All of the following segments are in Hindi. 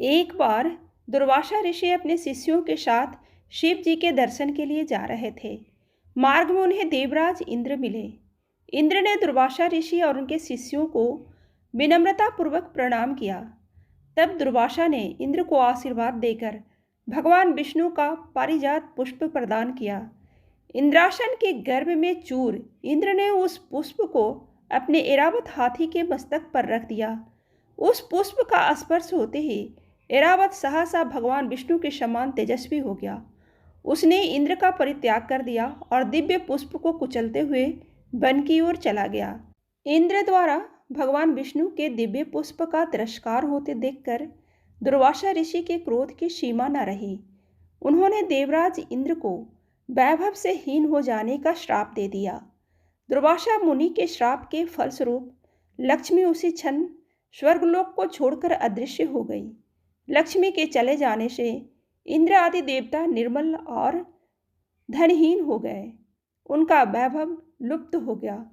एक बार दुर्वासा ऋषि अपने शिष्यों के साथ शिव जी के दर्शन के लिए जा रहे थे। मार्ग में उन्हें देवराज इंद्र मिले। इंद्र ने दुर्वासा ऋषि और उनके शिष्यों को विनम्रतापूर्वक प्रणाम किया। तब दुर्वासा ने इंद्र को आशीर्वाद देकर भगवान विष्णु का पारिजात पुष्प प्रदान किया। इंद्रासन के गर्भ में चूर इंद्र ने उस पुष्प को अपने ऐरावत हाथी के मस्तक पर रख दिया। उस पुष्प का स्पर्श होते ही ऐरावत सहसा भगवान विष्णु के समान तेजस्वी हो गया। उसने इंद्र का परित्याग कर दिया और दिव्य पुष्प को कुचलते हुए वन की ओर चला गया। इंद्र द्वारा भगवान विष्णु के दिव्य पुष्प का तिरस्कार होते देखकर दुर्वासा ऋषि के क्रोध की सीमा न रही। उन्होंने देवराज इंद्र को वैभव से हीन हो जाने का श्राप दे दिया। दुर्वासा मुनि के श्राप के फलस्वरूप लक्ष्मी उसी क्षण स्वर्गलोक को छोड़कर अदृश्य हो गई। लक्ष्मी के चले जाने से इंद्र आदि देवता निर्मल और धनहीन हो गए। उनका वैभव लुप्त हो गया।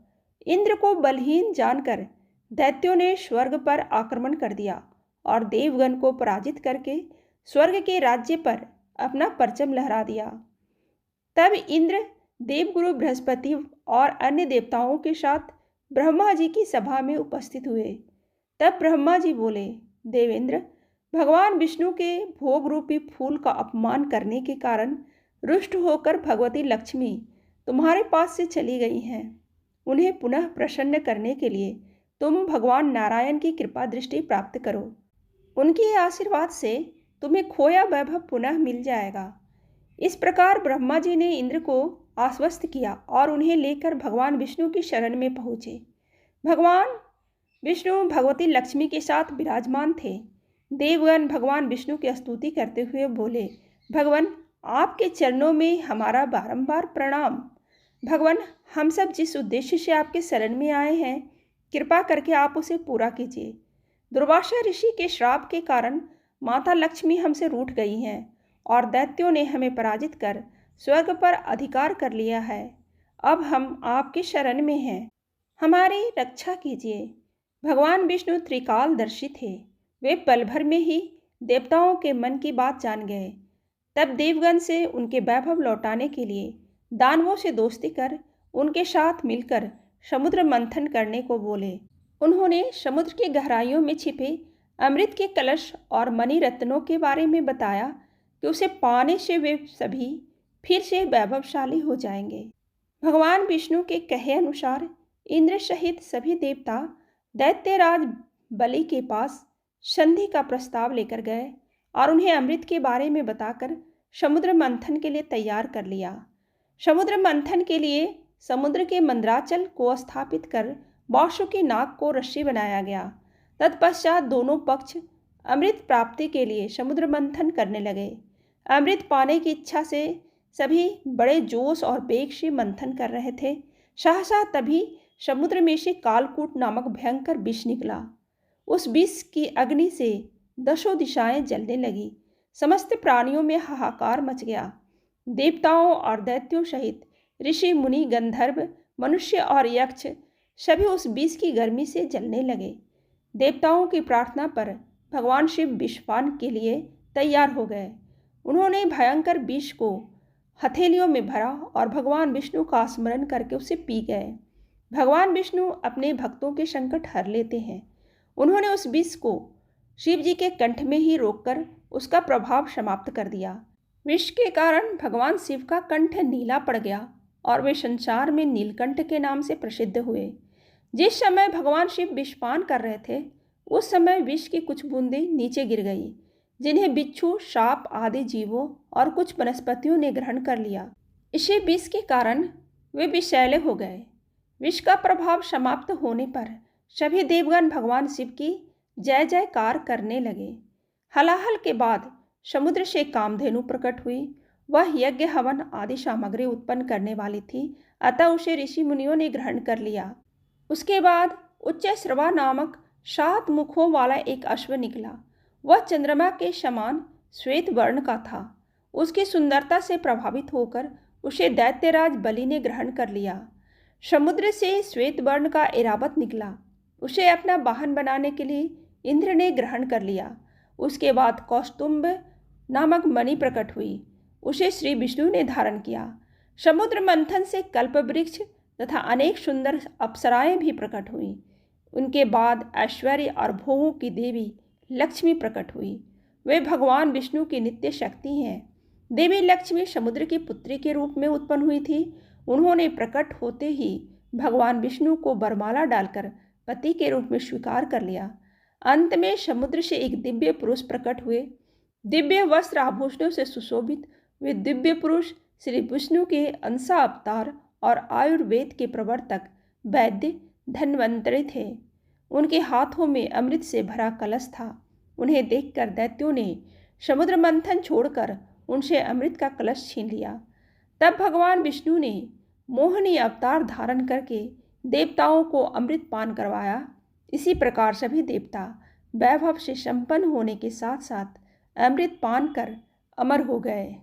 इंद्र को बलहीन जानकर दैत्यों ने स्वर्ग पर आक्रमण कर दिया और देवगण को पराजित करके स्वर्ग के राज्य पर अपना परचम लहरा दिया। तब इंद्र देवगुरु बृहस्पति और अन्य देवताओं के साथ ब्रह्मा जी की सभा में उपस्थित हुए। तब ब्रह्मा जी बोले, देवेंद्र, भगवान विष्णु के भोग रूपी फूल का अपमान करने के कारण रुष्ट होकर भगवती लक्ष्मी तुम्हारे पास से चली गई हैं। उन्हें पुनः प्रसन्न करने के लिए तुम भगवान नारायण की कृपा दृष्टि प्राप्त करो। उनके आशीर्वाद से तुम्हें खोया वैभव पुनः मिल जाएगा। इस प्रकार ब्रह्मा जी ने इंद्र को आश्वस्त किया और उन्हें लेकर भगवान विष्णु की शरण में पहुँचे। भगवान विष्णु भगवती लक्ष्मी के साथ विराजमान थे। देवगण भगवान विष्णु की स्तुति करते हुए बोले, भगवान, आपके चरणों में हमारा बारंबार प्रणाम। भगवान, हम सब जिस उद्देश्य से आपके शरण में आए हैं, कृपा करके आप उसे पूरा कीजिए। दुर्वासा ऋषि के श्राप के कारण माता लक्ष्मी हमसे रूठ गई हैं और दैत्यों ने हमें पराजित कर स्वर्ग पर अधिकार कर लिया है। अब हम आपकी शरण में हैं, हमारी रक्षा कीजिए। भगवान विष्णु त्रिकालदर्शी थे। वे पल भर में ही देवताओं के मन की बात जान गए। तब देवगण से उनके वैभव लौटाने के लिए दानवों से दोस्ती कर उनके साथ मिलकर समुद्र मंथन करने को बोले। उन्होंने समुद्र की गहराइयों में छिपे अमृत के कलश और मणि रत्नों के बारे में बताया कि उसे पाने से वे सभी फिर से वैभवशाली हो जाएंगे। भगवान विष्णु के कहे अनुसार इंद्र सहित सभी देवता दैत्यराज बलि के पास संधि का प्रस्ताव लेकर गए और उन्हें अमृत के बारे में बताकर समुद्र मंथन के लिए तैयार कर लिया। समुद्र मंथन के लिए समुद्र के मंदराचल को स्थापित कर वासुकी नाग को रस्सी बनाया गया। तत्पश्चात दोनों पक्ष अमृत प्राप्ति के लिए समुद्र मंथन करने लगे। अमृत पाने की इच्छा से सभी बड़े जोश और वेग से मंथन कर रहे थे। सहसा तभी समुद्र में से कालकूट नामक भयंकर विष निकला। उस विष की अग्नि से दसों दिशाएं जलने लगी। समस्त प्राणियों में हाहाकार मच गया। देवताओं और दैत्यों सहित ऋषि मुनि गंधर्व मनुष्य और यक्ष सभी उस विष की गर्मी से जलने लगे। देवताओं की प्रार्थना पर भगवान शिव विषपान के लिए तैयार हो गए। उन्होंने भयंकर विष को हथेलियों में भरा और भगवान विष्णु का स्मरण करके उसे पी गए। भगवान विष्णु अपने भक्तों के संकट हर लेते हैं। उन्होंने उस विष को शिव जी के कंठ में ही रोककर उसका प्रभाव समाप्त कर दिया। विष के कारण भगवान शिव का कंठ नीला पड़ गया और वे संसार में नीलकंठ के नाम से प्रसिद्ध हुए। जिस समय भगवान शिव विषपान कर रहे थे, उस समय विष की कुछ बूंदें नीचे गिर गई, जिन्हें बिच्छू, सांप आदि जीवों और कुछ वनस्पतियों ने ग्रहण कर लिया। इसी विष के कारण वे विषैले हो गए। विष का प्रभाव समाप्त होने पर सभी देवगण भगवान शिव की जय जयकार करने लगे। हलाहल के बाद समुद्र से कामधेनु प्रकट हुई। वह यज्ञ हवन आदि सामग्री उत्पन्न करने वाली थी, अतः उसे ऋषि मुनियों ने ग्रहण कर लिया। उसके बाद उच्चैःश्रवा नामक 7 मुखों वाला एक अश्व निकला। वह चंद्रमा के समान श्वेत वर्ण का था। उसकी सुंदरता से प्रभावित होकर उसे दैत्यराज बलि ने ग्रहण कर लिया। समुद्र से श्वेत वर्ण का ऐरावत निकला। उसे अपना वाहन बनाने के लिए इंद्र ने ग्रहण कर लिया। उसके बाद कौस्तुभ नामक मणि प्रकट हुई। उसे श्री विष्णु ने धारण किया। समुद्र मंथन से कल्प वृक्ष तथा अनेक सुंदर अप्सराएं भी प्रकट हुईं। उनके बाद ऐश्वर्य और भोगों की देवी लक्ष्मी प्रकट हुई। वे भगवान विष्णु की नित्य शक्ति हैं। देवी लक्ष्मी समुद्र की पुत्री के रूप में उत्पन्न हुई थी। उन्होंने प्रकट होते ही भगवान विष्णु को वरमाला डालकर पति के रूप में स्वीकार कर लिया। अंत में समुद्र से एक दिव्य पुरुष प्रकट हुए। दिव्य वस्त्र आभूषणों से सुशोभित वे दिव्य पुरुष श्री विष्णु के अंशा अवतार और आयुर्वेद के प्रवर्तक वैद्य धन्वंतरि थे। उनके हाथों में अमृत से भरा कलश था। उन्हें देखकर दैत्यों ने समुद्र मंथन छोड़कर उनसे अमृत का कलश छीन लिया। तब भगवान विष्णु ने मोहिनी अवतार धारण करके देवताओं को अमृत पान करवाया। इसी प्रकार सभी देवता वैभव से संपन्न होने के साथ साथ अमृत पान कर अमर हो गए।